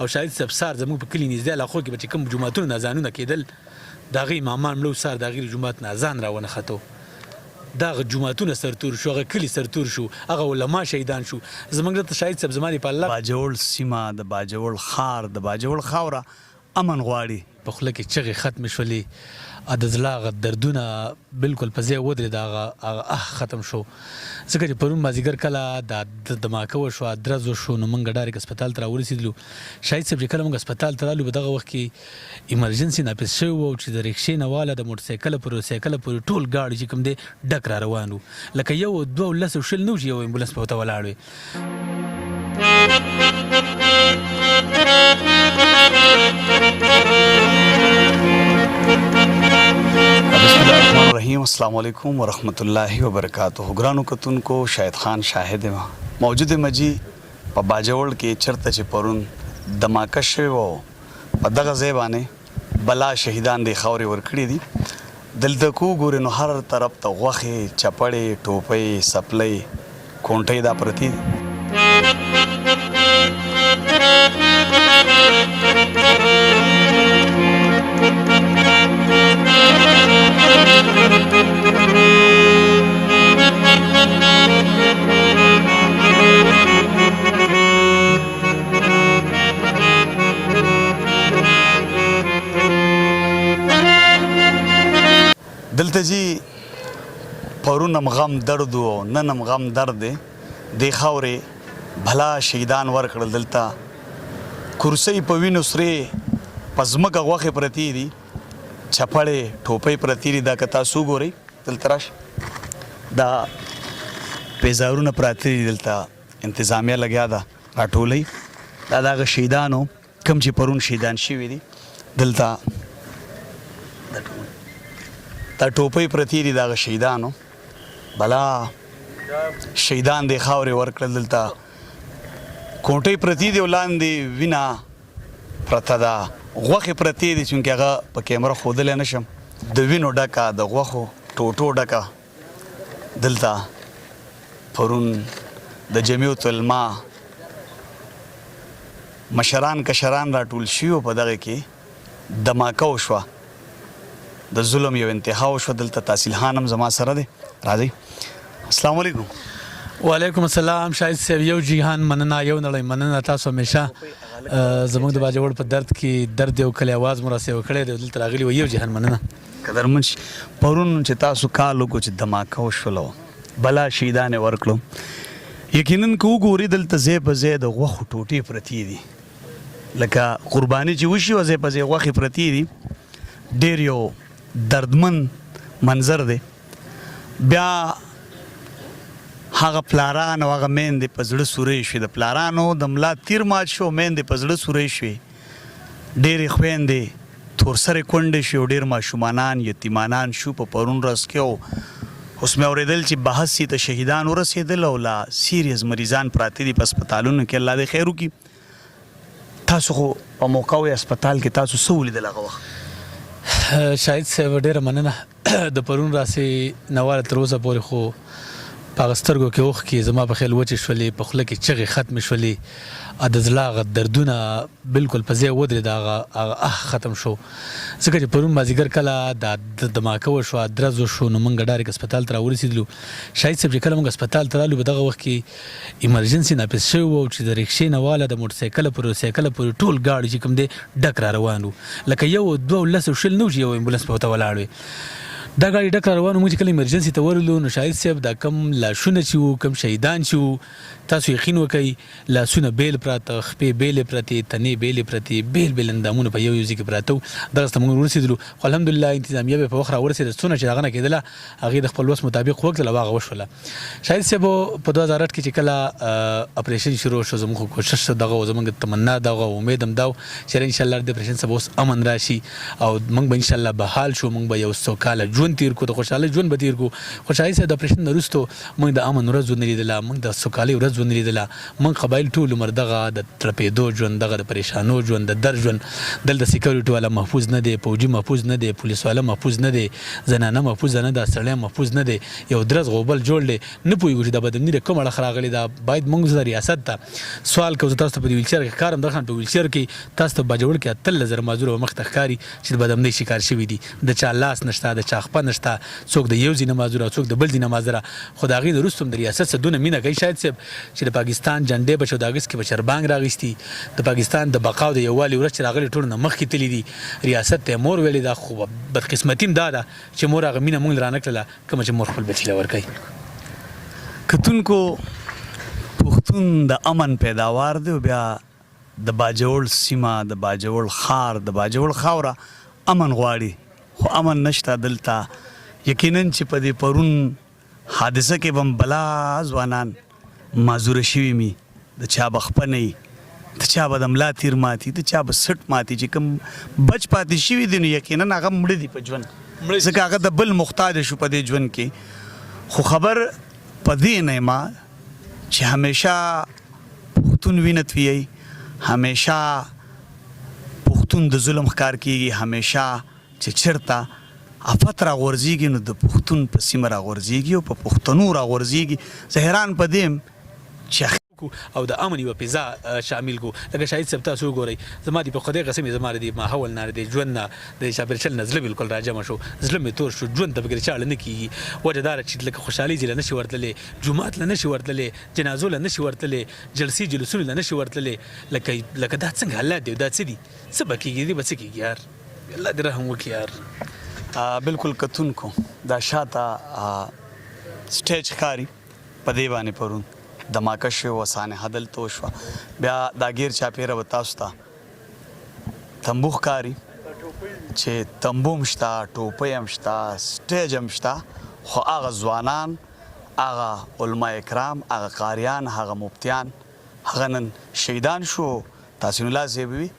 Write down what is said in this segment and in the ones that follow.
او شاهد صاحب سار زموږ په کلي نږدې علاقو کې به چې کوم جوماتونه نه اذانونه کېدل د هغې امامان مړه سار د هغې جومات نه اذان راونښتو دغه جوماتونه سرتور شو هغه کلي سرتور شو هغه علما شهیدان شو زموږ دلته شاهد صاحب زما دې په الله باجوړ سیمه د باجوړ ښار د باجوړ خاوره امن غواړي په خوله کې چغې ختمې شولې د زړه هغه دردونه بلکل په ځای ودرېد هغه ختم شو ځکه چې پرون مازدیګر کله د دماکه وشوه درز وشو نو موږ ډایرک هسپتال ته راورسېدلو شاهد صاحب چې کله موږ هسپتال ته رالو په دغه وخت کې ایمرجنسي ناپس شوی و چې د رکشې نه واله د موټرسایکله پورې ټول ګاډي چې کوم دی ډک را روان و لکه یو دوه لس او شل نه و چې یو امبولانس په ورته ولاړ وی रहीम अस्सलाम वालेकुम वरहमतुल्लाहि वबरकातुहू ګرانو کتونکو شاهد خان شاهد موجود مجي په باجوړ کې چرته چې پرون دماکه شوی و په دغه ځای باندې بلا شهیدان د خاورې ورکړي دي دلته کو ګورې نو هر طرف ته غوښې چپړې ټوپۍ سپلۍ کونټۍ دا پرتې دي دلته جی پرونم غم درد و ننم غم درد دی خاورې بھلا شهیدان ورکړل دلته کرسۍ په وینو سرې په ځمکه غوښې پرتې دي چپړې ټوپۍ پرتې دي دا که تاسو وګورئ دلته راشه دا پیزارونه پراته دي دلته انتظامیه لګیا ده راټولئ دا د هغه شهیدانو کوم چې پرون شهیدان شوي دي دلته دا ټوپۍ پرتې دي د هغه شهیدانو بلا شهیدان د خاورې ورکړل دلته کونټۍ پرتې دي او لاندې وینه پرته ده غوښې پرتې دي چونکې هغه په کیمره ښودلی نه شم د وینو ډکه د غوښو ټوټو ډکه دلته پرون د جمعیت علما مشران کشران راټول شوي په دغه کې دماکه وشوه د ظلم یو انتها وشوه دلته تحصیل خان هم زما سره دی راځئ السلام علیکم وعلیکم السلام شاهد صاحب یو جهان مننه یو نړۍ مننه تاسو همیشه زموږ د باجوړ په درد کې درد یو کلی اواز مو راسیو کړی دی دلته راغلي و یو جهان مننه قدرمن پرون چې تاسو کال وکړو چې دماکه وشولو بلا شهیدان یې ورکړو یقینا که وګورئ دلته ځای په ځای د غوښو ټوټې پرتې دي لکه قرباني چې وشي و ځای په ځای غوښې پرتې دي ډېر یو دردمن منظر دی بیا هغه پلاران او هغه میندې په زړه سوری شوې د پلارانو د ملا تیر مات شو میندې په زړه سوری شوې ډېرې خویندې تورسرې کونډې شوې او ډېر ماشومانان یتیمانان شو په پرون ورځ کې اوس مې اورېدل چې بحث یې د شهیدان ورسېدل او لا سیریس مریضان پراته دي په هسپتالونو کې الله دې خیر وکړي تاسو خو په موقع وئ هسپتال کې تاسو څه ولیدل هغه وخت شاهد صاحب ډېره مننه د پرون راسې نواله تر اوسه پورې خو په هغه سترګو کې اوښکې زما په خیال وچې شولې په خوله کې چغې ختمې شولې د زړه هغه دردونه بلکل په ځای ودرېد هغه ختم شو ځکه چې پرون مازدیګر کله د دماکه وشوه درز وشو نو موږ ډایرک هسپتال ته راورسېدلو شاهد صاحب چې کله موږ هسپتال ته رالو په دغه وخت کې ایمرجنسي ناپس شوی و چې د رکشې نه واله د موټرسایکله پورې ټول ګاډي چې کوم دی ډک را روان و لکه یو دوه لس او شل نه و چې یو امبولانس په ورته ولاړ وی دا ګاډي ډک را روان و موږ چې کله ایمرجنسي ته ورغلو نو شاهد صاحب دا کم لاشونه چې وو کم شهیدان چې وو تاسو یقین وکئ لاسونه بیل پراته خپې بیلې پرتې تنې بیلې پرتې بیل بیل اندامونه په یو ځای کې پراته وو دغسته موږ ورسېدلو خو الحمدلله انتظامیه به په وخت راورسېده څونه چې هغه نه کېدله هغې د خپل وس مطابق وکړل او هغه وشوله شاهد صاحب په 2008 کې چې کله اپریشن شروع شو زموږ کوشش دغه و زموږ تمنا دغه امید هم دا و چې انشاءالله د اپریشن څخه اوس امن راشي او موږ به انشاءالله بحال شو موږ به یو سوکاله ژوند ژوند تیر کو د خوشاله ژوند به تیر کو خوشحالي صاحب د اپریشن نه وروستو موږ د امن ورځ ونه لیدله موږ د سوکالۍ ورځ ونه لیدله موږ قبایل ټول عمر دغه د ترپېدو ژوند دغه د پریشانو ژوند د درد ژوند دلته سیکورټي والا محفوظ نه دی فوجي محفوظ نه دی پولیس والا محفوظ نه دی زنانه محفوظ نه ده سړی محفوظ نه دی یو درز غوبل جوړ دی نه پوهېږو چې دا بدمني د کوم اړخ راغلې ده باید موږ د ریاست ته سوال کوو تاسو ته په دې ویلچیر کې کار هم درخان په ویلچیر کې تاسو ته باجوړ کې 13,000 مازور مخ ته ښکاري چې د بدمنۍ شکار شوي دي د چا لاس نشته د چا خپه نشته څوک د یو ځای نه مازور او څوک د بل ځای نه مازره خو د هغې نه وروسته هم د ریاست څخه دونه مینه کوي شاید صاحب چې د پاکستان جنډې به 14 اګست کې به چربانګ راغیستي د پاکستان د بقا او د یووالي ورځ چې راغلې ټولو نه مخکې تللي دي ریاست ته مور ویلې ده خو بدقسمتي هم دا ده چې مور هغه مینه موږ رانه کړله کومه چې مور خپل بچي له ورکوي کتونکو پښتون د امن پیداوار دی او بیا د باجوړ سیمه د باجوړ ښار د باجوړ خاوره امن غواړي خو امن نشته دلته یقینا چې په دې پرون حادثه کې به هم بلا ځوانان معذوره شوي می د چا به خپه نه وي د چا به د ملا تیر ماتي د چا به سټ ماتي چې کوم بچ پاتې شوي دي نو یقینا هغه مړه دي په ژوند ځکه هغه د بل محتاج شو په دې ژوند کې خو خبر په دې نه ما چې همیشه پښتون وینه تویي همیشه پښتون د ظلم ښکار کیږي همیشه چې چېرته افت راغورځېږي نو د پښتون په سیمه راغورځېږي او په پښتنو راغورځېږي زه حیران په دې یم چې او د امن یوه فضا شامل کو لکه شاهد صاحب تاسو وګورئ زما دي په خدای قسم زما د ماحول نه د ژوند نه د چاپېریال نه زړه بالکل راجمع شو زړه مې تور شو ژوند ته بغیر چاړه نه کیږي وجه دا چې لکه خوشحالي ځله نشي ورتللی جمعات له نشي ورتللی جنازو له نشي ورتللی جلسې جلوسونو له نشي ورتللی لکه دا څنګه حالات دي دا څه دي څه به کېږي دي به څه کېږي یار الله دې رحم وکړي یار بالکل کتونکو دا شاته سټیج ښکاري په دې باندې پرون دماکه شوې وه سانحه دلته وشوه بیا دا ګیر چاپېره به تاسو ته تمبو ښکاري چې تمبو هم شته ټوپۍ هم شته سټیج هم شته خو هغه ځوانان هغه علما کرام هغه قاریان هغه مفتیان هغه نن شهیدان شو تحسین الله صاحب وي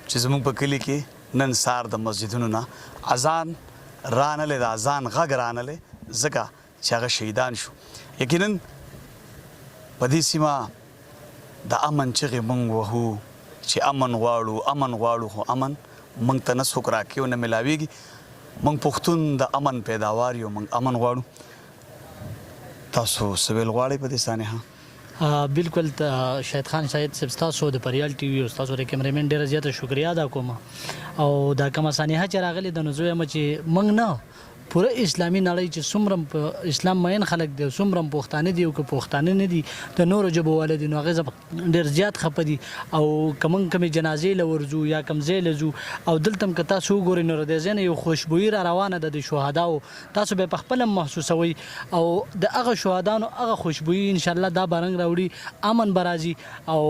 چې زموږ په کلي کې نن سهار د مسجدونو نه اذان رانلی د اذان غږ رانلی ځکه چې هغه شهیدان شو یقینا په دې سیمه د امن چغې موږ وهو چې امن غواړو خو امن موږ ته نه څوک راکوي او نه میلاویږي موږ پښتون د امن پیداوار یو موږ امن غواړو تاسو څه ویل غواړئ په دې سانحه بالکل شاهد خان شاهد صاحب تاسو د پریال ټي وي او تاسو د کیمرامین ډیره زیاته شکریا ادا کوم او دا کومه سانحه چې راغلې د نو زه یم چې موږ نه پوره اسلامي نړۍ چې څومره په اسلام مین خلک دي څومره پښتانه دي او که پښتانه نه دي د نورو ژبو والا دي نو هغې ډېر زیات خفه دي او که موږ کومې جنازې له ورځو یا کوم ځای له ځو او دلته هم که تاسو وګورئ نو د دې نه یو خوشبويي را روانه ده د شهداو تاسو به په خپله محسوسوئ او د هغه شهدانو هغه خوشبويي انشاءالله دا به رنګ راوړي امن به راځي او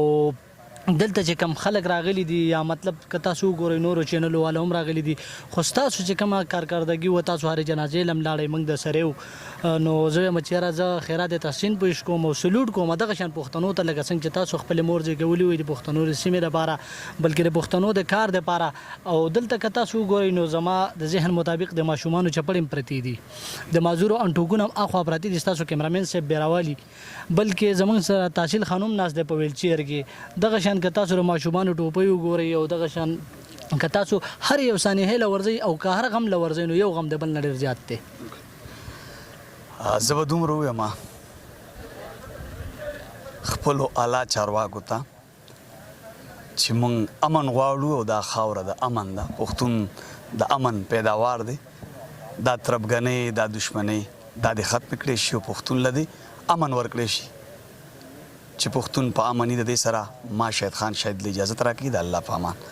دلته چې کم خلک راغلي دي یا مطلب که تاسو وګورئ نورو چینلو والا هم راغلي دي خو ستاسو چې کومه کارکردګي وه تاسو هرې جنازې له هم لاړئ موږ د سره یو نو زه یم چې یاره زه خیرات تحسین پیش کوم او سلوټ کوم دغه شان پښتنو ته لکه څنګه چې تاسو خپلې مور زیږولي وي د پښتنو د سیمې دپاره بلکې د پښتنو د کار دپاره او دلته که تاسو وګورئ نو زما د ذهن مطابق د ماشومانو چپړې هم پرتې دي د معذورو انټوکونه هم اخوا پرتې دي ستاسو کیمرامین صاحب بیا راولي بلکې زموږ سره تحصیل خانم ناست دی په ویلچیر کې دغه شان که تاسو د ماشومانو ټوپۍ وګورئ او دغه شان که تاسو هر یو سانحې له ورځئ او که هر غم له ورځئ نو یو غم د بل نه ډېر زیات دی زه به دومره ووایم خپلو اعلی چارواکو ته چې موږ امن غواړو او دا خاوره د امن ده پښتون د امن پیداوار دی دا تربګنۍ دا دشمنۍ دا دې ختم کړی شي او پښتون له دې امن ورکړی شي چې پښتون په امني د دې سره ما شاهد خان شاید له اجازت راکړي د الله په امان